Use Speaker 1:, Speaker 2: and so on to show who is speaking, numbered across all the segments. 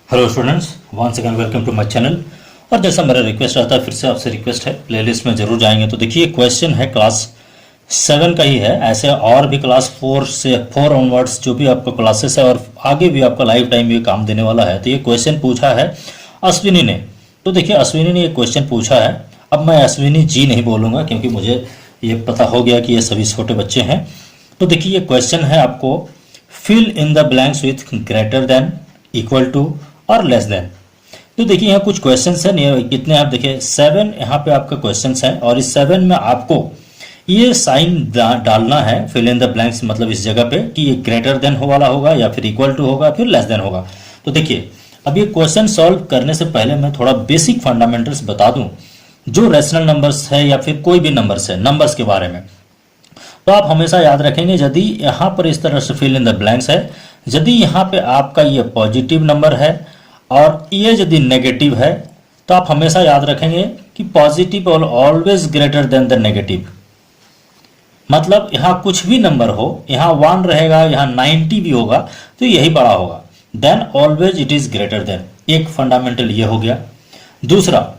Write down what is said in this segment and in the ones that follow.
Speaker 1: Hello students, once again welcome to my channel. और जैसा मेरा रिक्वेस्ट रहता है, फिर से आपसे रिक्वेस्ट है, प्लेलिस्ट में जरूर जाएंगे तो देखिए क्वेश्चन है क्लास 7 का ही है। ऐसे और भी क्लास 4 से 4 ऑनवर्ड्स जो भी आपका क्लासेस है और आगे भी आपका लाइफ टाइम ये काम देने वाला है। तो ये क्वेश्चन पूछा है अश्विनी ने। तो देखिए अश्विनी ने ये क्वेश्चन पूछा है। अब मैं अश्विनी जी नहीं बोलूँगा क्योंकि मुझे ये पता हो गया कि ये सभी छोटे बच्चे हैं। तो देखिए ये क्वेश्चन है आपको, fill in the blanks with greater than, equal to और लेस देन। तो देखिए यहाँ कुछ क्वेश्चंस हैं, कितने आप देखिए 7 यहाँ पे आपका क्वेश्चंस है और इस 7 में आपको ये साइन डालना है, फिल इन द ब्लैंक्स मतलब इस जगह पे कि ये ग्रेटर देन हो वाला होगा या फिर इक्वल टू होगा फिर लेस देन होगा। तो देखिए अब ये क्वेश्चन सॉल्व करने से पहले मैं थोड़ा बेसिक फंडामेंटल्स बता दूं जो रेशनल नंबर्स है या फिर कोई भी नंबर्स है, नंबर्स के बारे में। तो आप हमेशा याद रखेंगे, यदि यहाँ पर इस तरह से फिल इन द ब्लैंक्स है, यदि यहाँ पे आपका ये पॉजिटिव नंबर है और ये यदि नेगेटिव है तो आप हमेशा याद रखेंगे कि positive always greater than the negative. मतलब यहाँ कुछ भी नंबर हो, यहाँ 1 रहेगा, यहाँ 90 भी होगा तो यही बड़ा होगा, then always it is greater than. एक फंडामेंटल ये हो गया। दूसरा,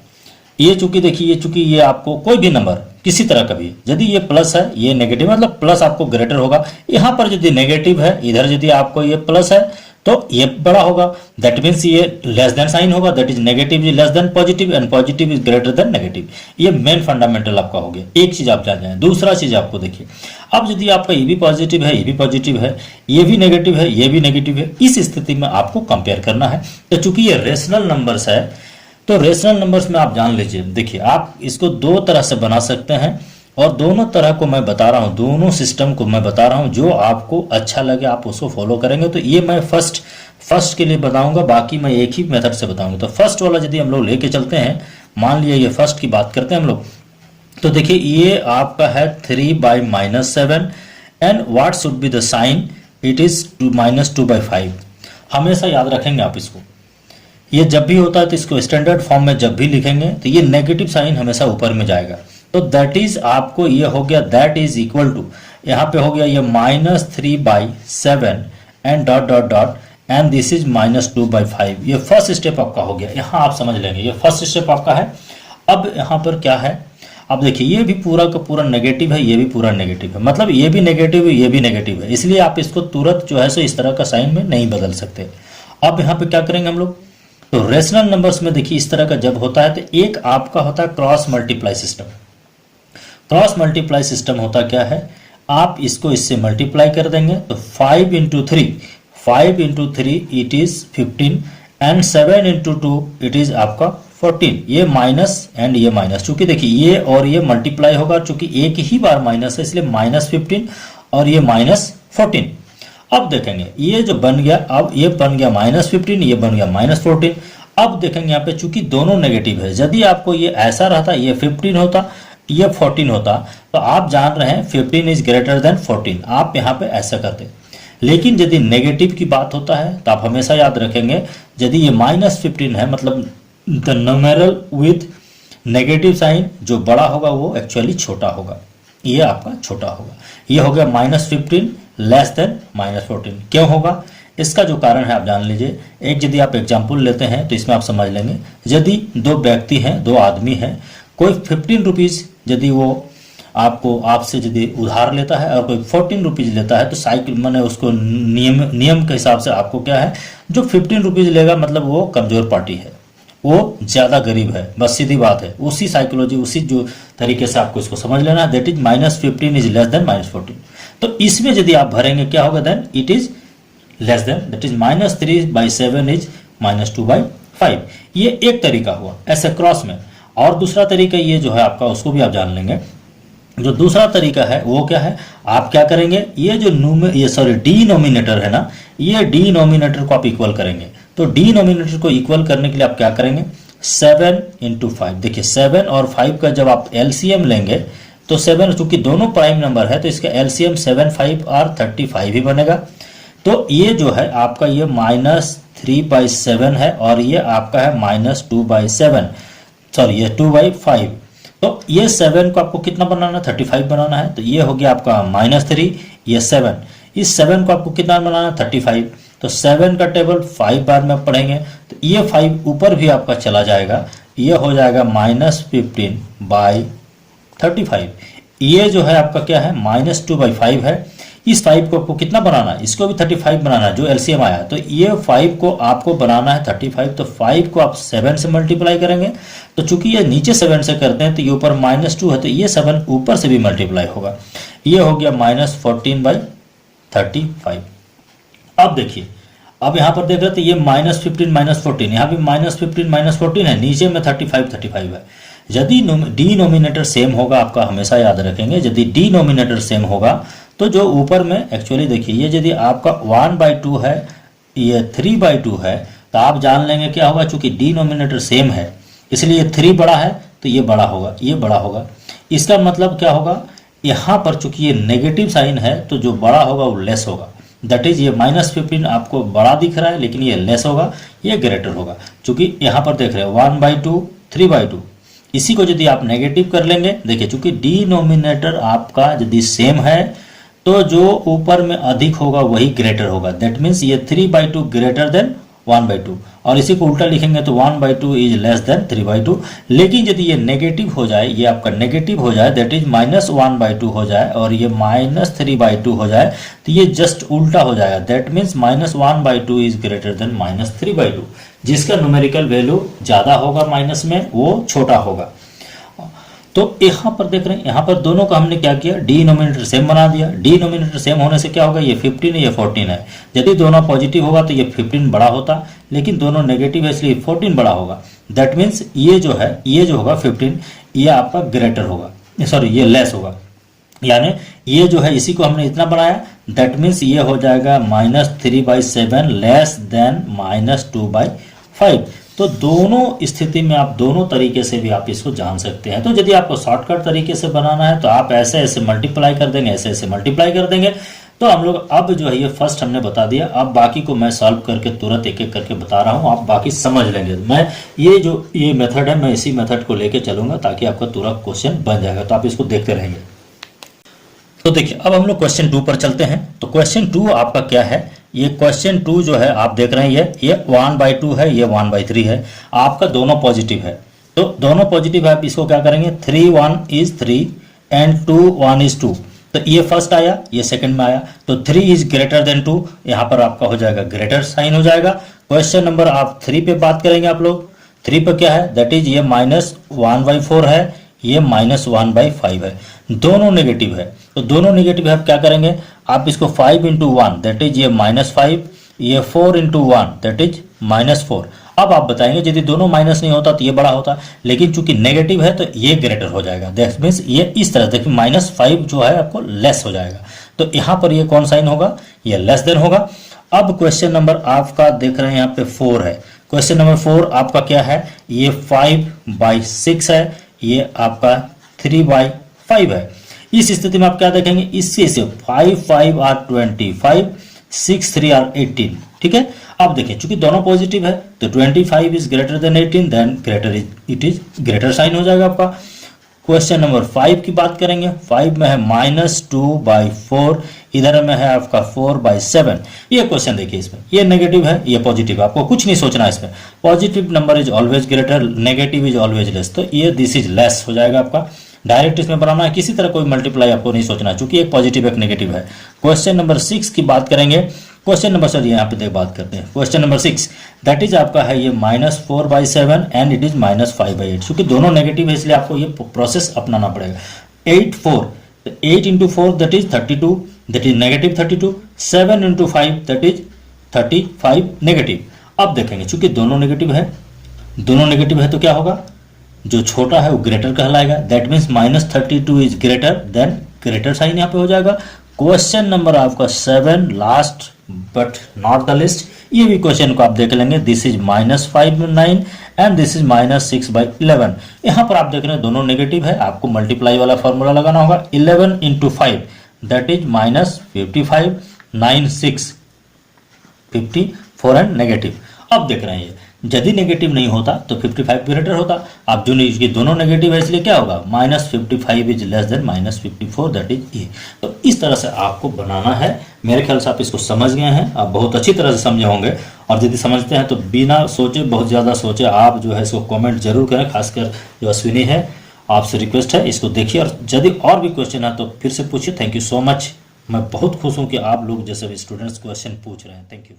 Speaker 1: ये चूंकि देखिए ये आपको कोई भी नंबर किसी तरह का भी, यदि ये प्लस है ये नेगेटिव, मतलब प्लस आपको ग्रेटर होगा। यहाँ पर यदि नेगेटिव है, इधर यदि आपको ये प्लस है तो ये बड़ा होगा, दैट मीन्स ये लेस देन साइन होगा, that is negative is less then positive and positive is greater then negative. ये मेन फंडामेंटल आपका हो गया। एक चीज आप जान जाए। दूसरा चीज आपको देखिए, अब यदि आपका ये भी पॉजिटिव है, ये भी पॉजिटिव है, ये भी नेगेटिव है, ये भी नेगेटिव है, इस स्थिति में आपको कंपेयर करना है। तो चूंकि ये रेशनल नंबर्स है तो रेशनल नंबर्स में आप जान लीजिए, देखिए आप इसको दो तरह से बना सकते हैं और दोनों तरह को मैं बता रहा हूँ, दोनों सिस्टम को मैं बता रहा हूँ, जो आपको अच्छा लगे आप उसको फॉलो करेंगे। तो ये मैं फर्स्ट के लिए बताऊंगा, बाकी मैं एक ही मेथड से बताऊंगा। तो फर्स्ट वाला यदि हम लोग लेके चलते हैं, मान लिया ये फर्स्ट की बात करते हैं हम लोग, तो देखिए ये आपका है 3/-7 and what should be the sign, it is -2/5। हमेशा याद रखेंगे आप इसको। ये जब भी होता है तो इसको स्टैंडर्ड फॉर्म में जब भी लिखेंगे तो ये नेगेटिव साइन हमेशा ऊपर में जाएगा। तो दैट इज आपको ये हो गया, दैट इज इक्वल टू, यहाँ पे हो गया ये -3/7 and dot dot dot and this is -2/5। ये फर्स्ट स्टेप आपका हो गया। यहाँ आप समझ लेंगे ये फर्स्ट स्टेप आपका है। अब यहाँ पर क्या है, अब देखिए ये भी पूरा का पूरा नेगेटिव है, ये भी पूरा नेगेटिव है, मतलब ये भी नेगेटिव है, ये भी नेगेटिव है, इसलिए आप इसको तुरंत जो है सो इस तरह का साइन में नहीं बदल सकते। अब यहाँ पे क्या करेंगे हम लोग, तो रेशनल नंबर्स में देखिए इस तरह का जब होता है तो एक आपका होता है cross multiply system. Cross multiply system होता क्या है, आप इसको इससे मल्टीप्लाई कर देंगे तो 5 × 3 it is 15 and 7 × 2 it is आपका 14। ये माइनस एंड ये माइनस, चूंकि देखिए ये और ये मल्टीप्लाई होगा, चूंकि एक ही बार माइनस है इसलिए -15 और ये -14। अब देखेंगे ये जो बन गया, अब ये बन गया -15, ये बन गया -14। अब देखेंगे यहाँ पे चूंकि दोनों नेगेटिव है, यदि आपको ये ऐसा रहता, ये 15 होता, ये 14 होता, तो आप जान रहे हैं 15 इज ग्रेटर देन 14, आप यहाँ पे ऐसा करते। लेकिन यदि नेगेटिव की बात होता है तो आप हमेशा याद रखेंगे, यदि ये -15 है मतलब the numeral with negative sign जो बड़ा होगा वो एक्चुअली छोटा होगा, ये आपका छोटा होगा। ये हो गया -15 लेस देन -14। क्यों होगा, इसका जो कारण है आप जान लीजिए। एक यदि आप एग्जाम्पल लेते हैं तो इसमें आप समझ लेंगे, यदि दो व्यक्ति हैं, दो आदमी हैं, कोई 15 रुपीज़ यदि वो आपसे यदि उधार लेता है और कोई 14 रुपीज़ लेता है, तो साइकिल मैंने उसको नियम के हिसाब से आपको क्या है, जो 15 रुपीज़ लेगा मतलब वो कमजोर पार्टी है, वो ज़्यादा गरीब है, बस सीधी बात है। उसी साइकोलॉजी, उसी जो तरीके से आपको इसको समझ लेना है, that is -15 is less than -14। तो इसमें यदि आप भरेंगे क्या होगा, then it is less than, that is -3/7 is -2/5। ये एक तरीका हुआ ऐसे क्रॉस में। और दूसरा तरीका ये जो है आपका, उसको भी आप जान लेंगे। जो दूसरा तरीका है वो क्या है, आप क्या करेंगे, ये जो डिनोमिनेटर है ना, ये डिनोमिनेटर को आप इक्वल करेंगे। तो डिनोमिनेटर को इक्वल करने के लिए आप क्या करेंगे, 7 × 5। देखिए 7 और 5 का जब आप एलसीएम लेंगे तो 7 चूंकि दोनों प्राइम नंबर है तो इसका एलसीएम 7 5 और 35 ही बनेगा। तो ये जो है आपका ये -3/7 है और ये आपका है -2/7, सॉरी ये 2/5। तो ये 7 को आपको कितना बनाना है, 35 बनाना है। तो ये हो गया आपका -3, ये 7, इस 7 को आपको कितना बनाना है, 35। तो 7 का टेबल 5 बार में पढ़ेंगे तो ये 5 ऊपर भी आपका चला जाएगा, ये हो जाएगा -15/35। ये जो है आपका क्या है -2/5 है। इस 5 को आपको कितना बनाना है, इसको भी 35 बनाना है, जो एलसीएम आया। तो ये 5 को आपको बनाना है 35, तो 5 को आप 7 से मल्टीप्लाई करेंगे। तो चूंकि ये नीचे 7 से करते हैं तो ये ऊपर -2 है, तो ये 7 ऊपर से भी मल्टीप्लाई होगा। ये हो गया -14/35। अब देखिए, अब यहाँ पर देख रहे थे ये -15 -14, यहाँ भी -15 -14 है, नीचे में 35 है। यदि डिनोमिनेटर सेम होगा, आपका हमेशा याद रखेंगे, यदि डिनोमिनेटर सेम होगा तो जो ऊपर में एक्चुअली देखिए, ये यदि आपका 1/2 है, ये 3/2 है, तो आप जान लेंगे क्या होगा, चूंकि डिनोमिनेटर सेम है इसलिए 3 बड़ा है तो ये बड़ा होगा, ये बड़ा होगा। इसका मतलब क्या होगा, यहाँ पर चूंकि ये नेगेटिव साइन है तो जो बड़ा होगा वो लेस होगा। दैट इज ये -15 आपको बड़ा दिख रहा है लेकिन ये लेस होगा, ये ग्रेटर होगा। चूंकि यहाँ पर देख रहे हैं 1/2 3/2, इसी को यदि आप नेगेटिव कर लेंगे, देखिए चूंकि डिनोमिनेटर आपका यदि सेम है तो जो ऊपर में अधिक होगा वही ग्रेटर होगा। दैट मीन्स ये 3/2 ग्रेटर देन 1/2, और इसी को उल्टा लिखेंगे तो 1/2 इज लेस देन 3/2। लेकिन यदि ये नेगेटिव हो जाए, ये आपका नेगेटिव हो जाए, दैट इज -1/2 हो जाए और ये -3/2 हो जाए, तो ये जस्ट उल्टा हो जाएगा। That means -1/2 is greater then -3/2। जिसका न्यूमेरिकल वैल्यू ज्यादा होगा माइनस में वो छोटा होगा। तो यहाँ पर देख रहे हैं, यहाँ पर दोनों का हमने क्या किया, डिनोमिनेटर सेम बना दिया। डिनोमिनेटर सेम होने से क्या होगा, ये 15 है, ये 14 है। यदि दोनों पॉजिटिव होगा तो ये 15 बड़ा होता, लेकिन दोनों नेगेटिव है इसलिए 14 बड़ा होगा। दैट मीन्स ये जो है, ये जो होगा 15, ये आपका ग्रेटर होगा, सॉरी ये लेस होगा। यानी ये जो है इसी को हमने इतना बनाया, दैट मीन्स ये हो जाएगा -3/7 लेस देन -2/5। तो दोनों स्थिति में आप दोनों तरीके से भी आप इसको जान सकते हैं। तो यदि आपको शॉर्टकट तरीके से बनाना है तो आप ऐसे ऐसे मल्टीप्लाई कर देंगे, ऐसे ऐसे मल्टीप्लाई कर देंगे। तो हम लोग अब जो है ये फर्स्ट हमने बता दिया, अब बाकी को मैं सॉल्व करके तुरंत एक एक करके बता रहा हूँ, आप बाकी समझ लेंगे। मैं ये मेथड है, मैं इसी मेथड को लेके चलूंगा ताकि आपका तुरंत क्वेश्चन बन जाएगा, तो आप इसको देखते रहेंगे। तो देखिए, अब हम लोग क्वेश्चन 2 पर चलते हैं। तो क्वेश्चन 2 आपका क्या है, ये क्वेश्चन 2 जो है आप देख रहे हैं, ये 1/2 है, ये 1/3 है, आपका दोनों पॉजिटिव है। तो दोनों पॉजिटिव है, आप इसको क्या करेंगे, 3 1 इज 3 एंड 2 1 इज 2। तो ये फर्स्ट आया, ये सेकंड में आया, तो 3 इज ग्रेटर देन 2, यहाँ पर आपका हो जाएगा ग्रेटर साइन हो जाएगा। क्वेश्चन नंबर आप 3 पे बात करेंगे आप लोग। 3 पे क्या है, दैट इज ये -1/4 है, ये -1/5 है, दोनों नेगेटिव है। तो दोनों नेगेटिव है, आप क्या करेंगे, आप इसको 5 × 1 दैट इज ये -5, ये 4 × 1 दैट इज -4। अब आप बताएंगे यदि दोनों माइनस नहीं होता तो ये बड़ा होता, लेकिन चूंकि नेगेटिव है तो ये ग्रेटर हो जाएगा। दैट मीन्स ये इस तरह देखिए -5 जो है आपको लेस हो जाएगा। तो यहाँ पर ये कौन साइन होगा, ये लेस देन होगा। अब क्वेश्चन नंबर आपका देख रहे हैं यहाँ पे 4 है। क्वेश्चन नंबर 4 आपका क्या है, ये 5/6 है, ये आपका 3/5 है। इस स्थिति में आप क्या देखेंगे, इससे से 5 5 आर 25, 6 3 आर 18। ठीक है, अब देखिए चूंकि दोनों पॉजिटिव है तो 25 is greater than 18, then greater it is greater sign हो जाएगा आपका। क्वेश्चन नंबर 5 की बात करेंगे, 5 में है -2/4, इधर में है आपका 4/7। ये क्वेश्चन देखिए, इसमें ये नेगेटिव है, ये पॉजिटिव, आपको कुछ नहीं सोचना है इसमें। Positive number is always greater, negative is always less, तो ये दिस इज लेस हो जाएगा आपका। डायरेक्ट इसमें बनाना है, किसी तरह कोई मल्टीप्लाई आपको नहीं सोचना है, चूंकि एक पॉजिटिव एक नेगेटिव है। क्वेश्चन नंबर 6 की बात करेंगे, क्वेश्चन नंबर सर यहाँ पे बात करते हैं। क्वेश्चन नंबर 6 दैट इज आपका है ये -4/7 एंड इट इज -5/8। क्योंकि दोनों नेगेटिव है इसलिए आपको ये प्रोसेस अपनाना पड़ेगा। 8 4, 8 × 4 that is 32, that is -32। 7 × 5 that is 35 negative. अब देखेंगे चूंकि दोनों नेगेटिव है तो क्या होगा, जो छोटा है वो ग्रेटर कहलाएगा। That means -32 is greater than, greater sign यहाँ पे हो जाएगा। क्वेश्चन नंबर आपका 7 last but not the least, ये भी क्वेश्चन को आप देख लेंगे। This is -5/9 and this is -6/11। यहाँ पर आप देख रहे हैं दोनों नेगेटिव है, आपको मल्टीप्लाई वाला फॉर्मूला लगाना होगा। 11 × 5 दैट इज -55, 9 6 54 एंड नेगेटिव। अब देख रहे हैं यदि नेगेटिव नहीं होता तो 55 ग्रेटर होता। अब जो इसकी दोनों नेगेटिव है इसलिए क्या होगा, -55 is less then -54, that is a. तो इस तरह से आपको बनाना है। मेरे ख्याल से आप इसको समझ गए हैं, आप बहुत अच्छी तरह से समझे होंगे। और यदि समझते हैं तो बिना सोचे, बहुत ज़्यादा सोचे, आप जो है इसको कॉमेंट जरूर करें। खासकर जो अश्विनी है, आपसे रिक्वेस्ट है इसको देखिए, और यदि और भी क्वेश्चन है तो फिर से पूछिए। Thank you so much. मैं बहुत खुश हूँ कि आप लोग जैसे स्टूडेंट्स क्वेश्चन पूछ रहे हैं। Thank you.